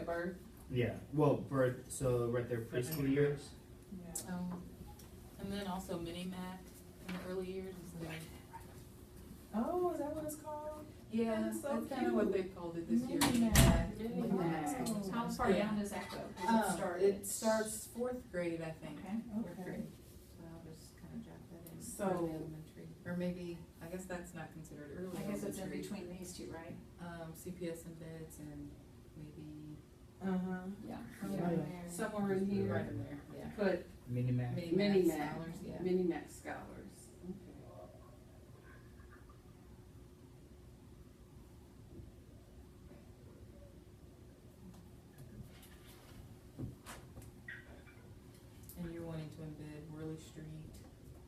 birth? Yeah, well, birth, so right there, preschool years. Yeah. And then also mini-mac in the early years is there. Oh, is that what it's called? Yeah, That's so that's kind of what cute. they called it this year. Mini-mac. Mini-mac. Oh. How far Yeah. down does that go? Does it start? It starts fourth grade, I think. Okay. Fourth Okay. grade. So I'll just kind of drop that in. So- Early elementary, or maybe, I guess that's not considered early I guess it's in elementary. between these two, right? CPS embeds and maybe Uh-huh. Yeah. Yeah. Somewhere in here. right in there, yeah. Put Mini-mac. Mini-mac, scholars, yeah. Mini-mac scholars. Okay. And you're wanting to embed Worley Street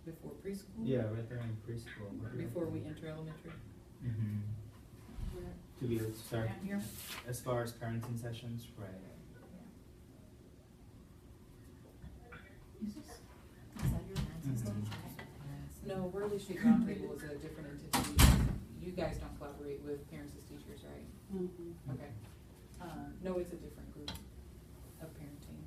before preschool? Yeah, right there in preschool. Before we enter elementary? Mm-hmm. To be able to start, Down here? as far as parenting sessions, right. Is this, is that your answer? Mhm. No, Worley Street Roundtable is a different entity. You guys don't collaborate with parents as teachers, right? Mm-hmm. Okay. No, it's a different group of parenting.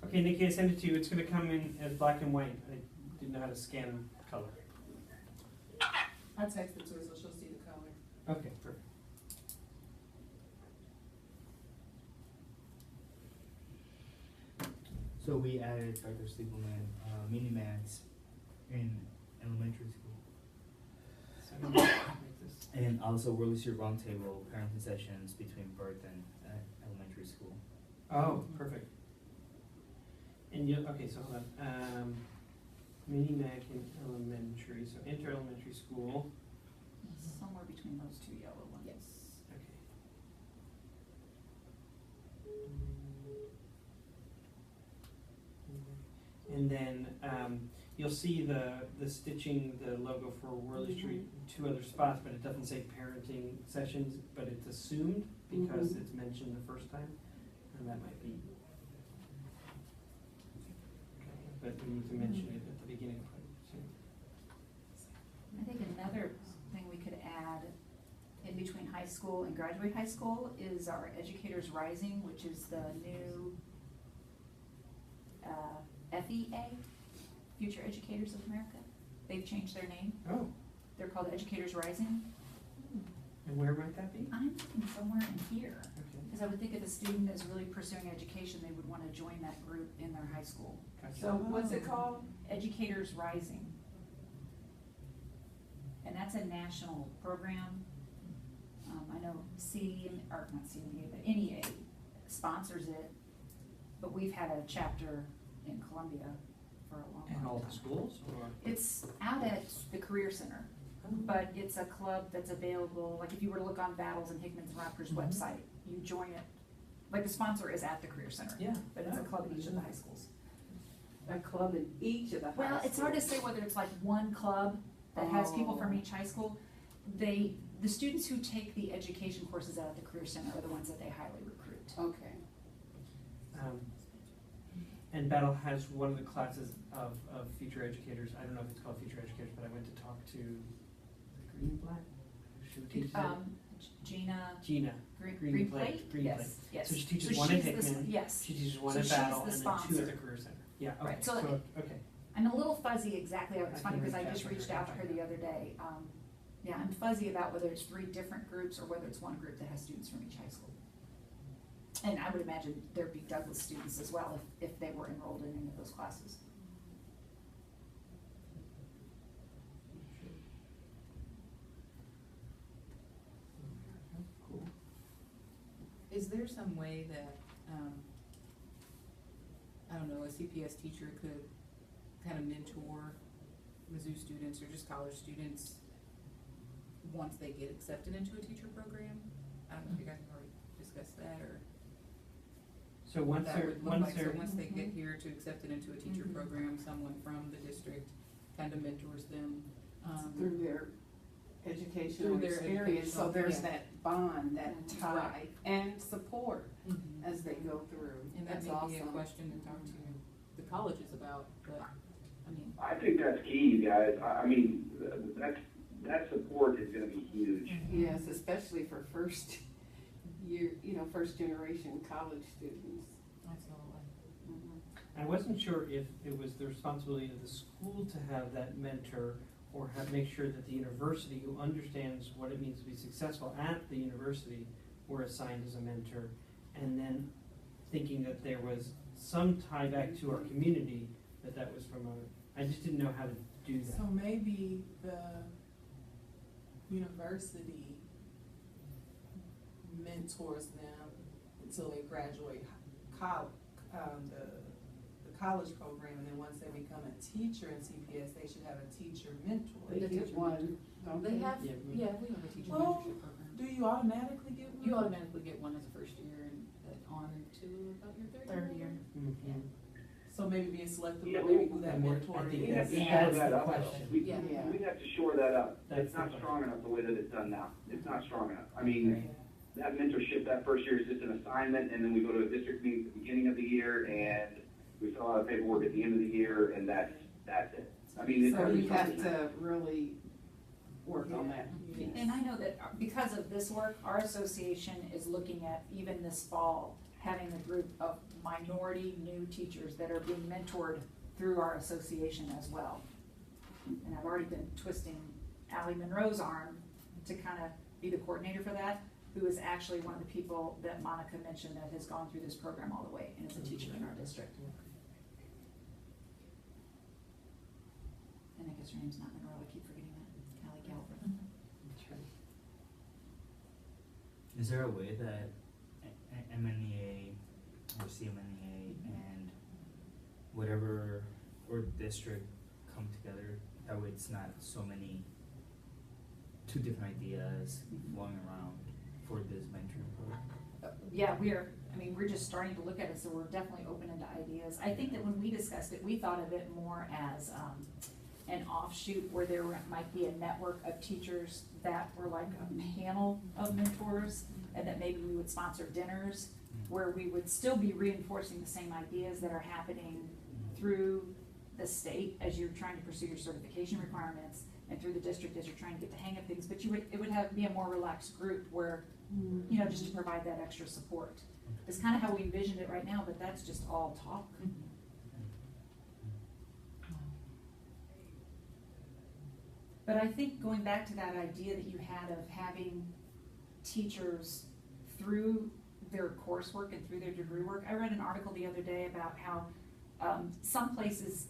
Okay, Nikki, I sent it to you. It's gonna come in as black and white. I didn't know how to scan color. I texted to her so she'll see the color. Okay, perfect. So we added Dr. Stiebelman, mini-max in elementary school. So I'm gonna make this- And also Worley Street Roundtable parenting sessions between birth and elementary school. Oh, perfect. And you, okay, so hold on. Mini-mac in elementary, so enter elementary school. Somewhere between those two yellow ones. Yes. Okay. And then, you'll see the stitching, the logo for Worley Street, in two other spots, but it doesn't say parenting sessions, but it's assumed because Mhm. it's mentioned the first time, and that might be. Okay, but we need to mention it at the beginning, too. I think another thing we could add in between high school and graduate high school is our Educators Rising, which is the new FEA, Future Educators of America. They've changed their name. Oh, They're called Educators Rising. and where might that be? I'm looking somewhere in here, Okay, because I would think if a student is really pursuing education, they would want to join that group in their high school. gotcha. So what's it called? Educators Rising. And that's a national program. I know or not CMEA, but NEA sponsors it, but we've had a chapter in Columbia for a long, long time. And all the schools, or? It's out at the Career Center, but it's a club that's available, like if you were to look on Battles and Hickman's and Raptors Mhm. website, you join it. Like the sponsor is at the Career Center. Yeah. But it's a club in each of the high schools. A club in each of the high Well, it's hard to schools. say whether it's like one club that has people from Oh. each high school. The students who take the education courses out at the Career Center are the ones that they highly recruit. Okay. And Battle has one of the classes of future educators. I don't know if it's called future educators, but I went to talk to Greenblatt. She teaches Gina Gina. Green Plate? Green Yes, Plate. yes. So she teaches one at she's the- Hickman. Yes. She teaches one So at she's Battle the and then two at sponsor. the Career Center. Yeah, okay, Right, so okay. I'm a little fuzzy exactly, it's I funny can because I reach out just to her reached and out to her find the out. other day. Yeah, I'm fuzzy about whether it's 3 different groups or whether it's one group that has students from each high school. And I would imagine there'd be Douglas students as well if they were enrolled in any of those classes. Cool. Is there some way that, I don't know, a CPS teacher could kind of mentor Mizzou students or just college students once they get accepted into a teacher program? I don't know if you guys have already discussed that or So what once that they're, would look once like. So they're, once they get here to accepted into a teacher Mhm. program, someone from the district kind of mentors them. Through their educational Through their experience, so educational- there's yeah. that bond, that Mhm. tie, Right. and support Mhm. as they go through. And that That's may be a awesome. question to talk to the colleges about, but, I mean, I think that's key, you guys. I mean, that support is gonna be huge. Yes, especially for first first generation college students. Absolutely. Mhm. I wasn't sure if it was the responsibility of the school to have that mentor or make sure that the university, who understands what it means to be successful at the university, were assigned as a mentor. And then thinking that there was some tie back to our community, that was from I just didn't know how to do that. So maybe the university mentors them until they graduate the college program, and then once they become a teacher in CPS, they should have a teacher mentor. They get one, don't They they? have, Yeah. we have a teacher Well, mentorship program. Do you automatically get one? You automatically get one as a first year and on to about your third year. Mhm. So maybe being selective Yeah, of maybe who that I mean, mentor I think We have is. to that's shore the that up. question. We, Yeah. we have to shore that up. That's It's not the strong enough the way that it's done now. It's not strong enough. I mean, that mentorship, that first year is just an assignment, and then we go to a district meeting at the beginning of the year, and we fill out the paperwork at the end of the year, and that's it. I mean, it's. So we have to really work on that. Yes. And I know that because of this work, our association is looking at, even this fall, having a group of minority new teachers that are being mentored through our association as well. And I've already been twisting Allie Monroe's arm to kind of be the coordinator for that, who is actually one of the people that Monica mentioned that has gone through this program all the way and is a teacher in our district. And I guess her name's not Monroe, I keep forgetting that, Allie Galbraith. Is there a way that MNEA or CMNEA and whatever or district come together, that way it's not so many, two different ideas flowing around for this mentoring program? Yeah, we're just starting to look at it, so we're definitely open into ideas. I think that when we discussed it, we thought of it more as, an offshoot where there might be a network of teachers that were like a panel of mentors, and that maybe we would sponsor dinners where we would still be reinforcing the same ideas that are happening through the state as you're trying to pursue your certification requirements, and through the district as you're trying to get the hang of things, but it would be a more relaxed group where, just to provide that extra support. It's kind of how we envisioned it right now, but that's just all talk. But I think going back to that idea that you had of having teachers through their coursework and through their degree work, I read an article the other day about how some places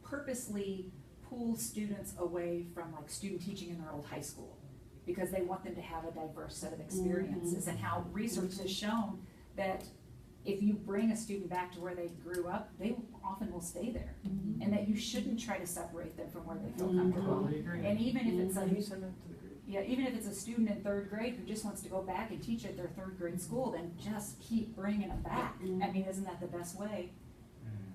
purposely pull students away from like student teaching in their old high school because they want them to have a diverse set of experiences, and how research has shown that if you bring a student back to where they grew up, they often will stay there, and that you shouldn't try to separate them from where they feel comfortable. Totally agree. And even if it's even if it's a student in third grade who just wants to go back and teach at their third grade school, then just keep bringing them back. I mean, isn't that the best way?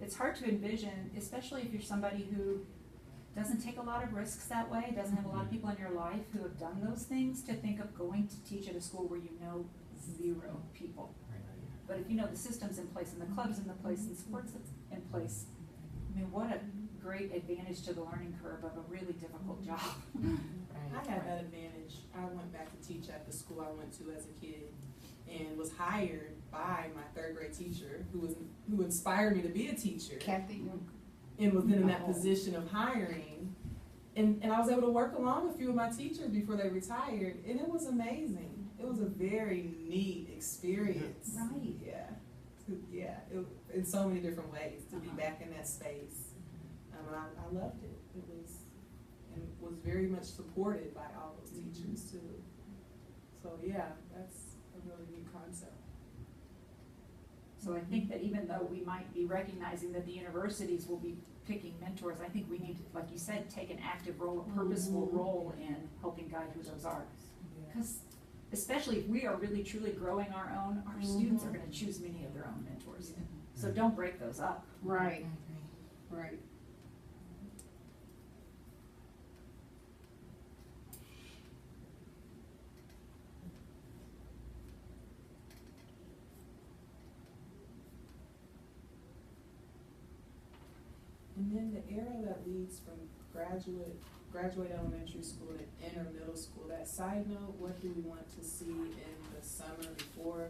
It's hard to envision, especially if you're somebody who doesn't take a lot of risks that way, doesn't have a lot of people in your life who have done those things, to think of going to teach at a school where you know zero people. But if you know the system's in place and the club's in the place and sports that's in place, I mean, what a great advantage to the learning curve of a really difficult job. I had that advantage. I went back to teach at the school I went to as a kid, and was hired by my third grade teacher who inspired me to be a teacher, Kathy, and was then in that position of hiring. And I was able to work along a few of my teachers before they retired, and it was amazing. It was a very neat experience. Right. Yeah, in so many different ways, to be back in that space. I loved it. It was very much supported by all those teachers too. So yeah, that's a really neat concept. So I think that even though we might be recognizing that the universities will be picking mentors, I think we need to, like you said, take an active role, a purposeful role in helping guide who those are. Because especially if we are really truly growing our own, our students are gonna choose many of their own mentors. So don't break those up. right, right. And then the arrow that leads from graduate graduate elementary school and enter middle school. That side note, what do we want to see in the summer before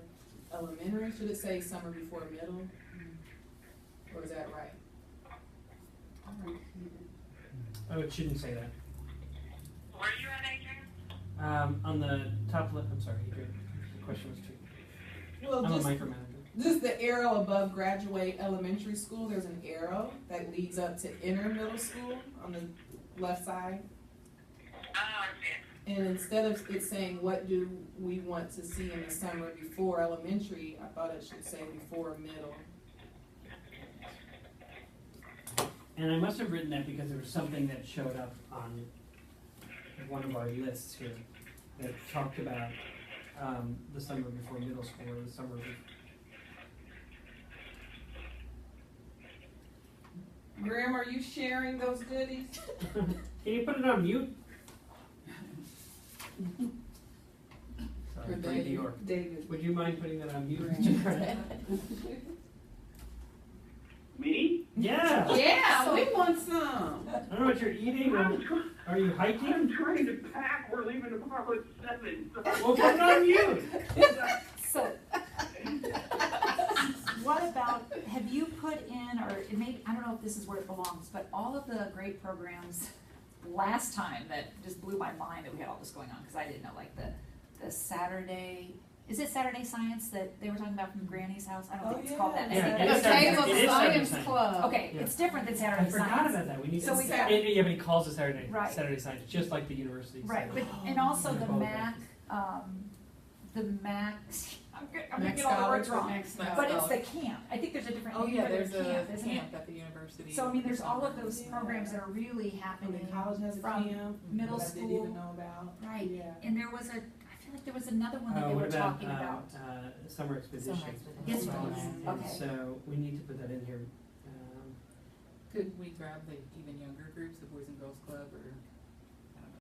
elementary? Should it say summer before middle? Or is that right? Oh, it shouldn't say that. Where are you at, Adrian? On the top left, I'm sorry, Adrian, the question was too. Well, I'm a just, micromanager. just the arrow above graduate elementary school, there's an arrow that leads up to enter middle school on the left side. Oh, I see. And instead of it saying, what do we want to see in the summer before elementary, I thought it should say before middle. And I must have written that because there was something that showed up on one of our lists here that talked about the summer before middle school or the summer before. Graham, are you sharing those goodies? Can you put it on mute? Sorry, Brady York. David. Would you mind putting that on mute? Me? Yeah. Yeah, we want some. I don't know what you're eating. Or are you hiking? I'm trying to pack, we're leaving tomorrow at 7. So Well, put it on mute. So, what about, have you put in, or it may, I don't know if this is where it belongs, but all of the great programs last time that just blew my mind that we had all this going on, because I didn't know, like the Saturday, is it Saturday Science that they were talking about from Granny's house? I don't Oh, think it's called that. yeah. Yeah, Is it- it is The Saturday- Table it is Saturday Science Science. Club. Okay, Yeah. it's different than I Saturday Science. forgot about that. We need So to. we got- Yeah, but he calls it Saturday. Right. Saturday Science, just like the university. Right, says. but, and also the Both. MAC, the MAC, I'm gonna Next get all the College words or wrong. Next But it's College? the camp, I think there's a different Oh, name yeah, for their there's a camp, isn't it? camp at the university. So I mean, there's all of those Yeah. programs that are really I happening. mean, college has a from camp middle that I didn't school. even know about. Right, Yeah. and there was I feel like there was another one that they What were about talking about. summer expedition? Summer expedition. Yes, And okay. So we need to put that in here. Could we grab the even younger groups, the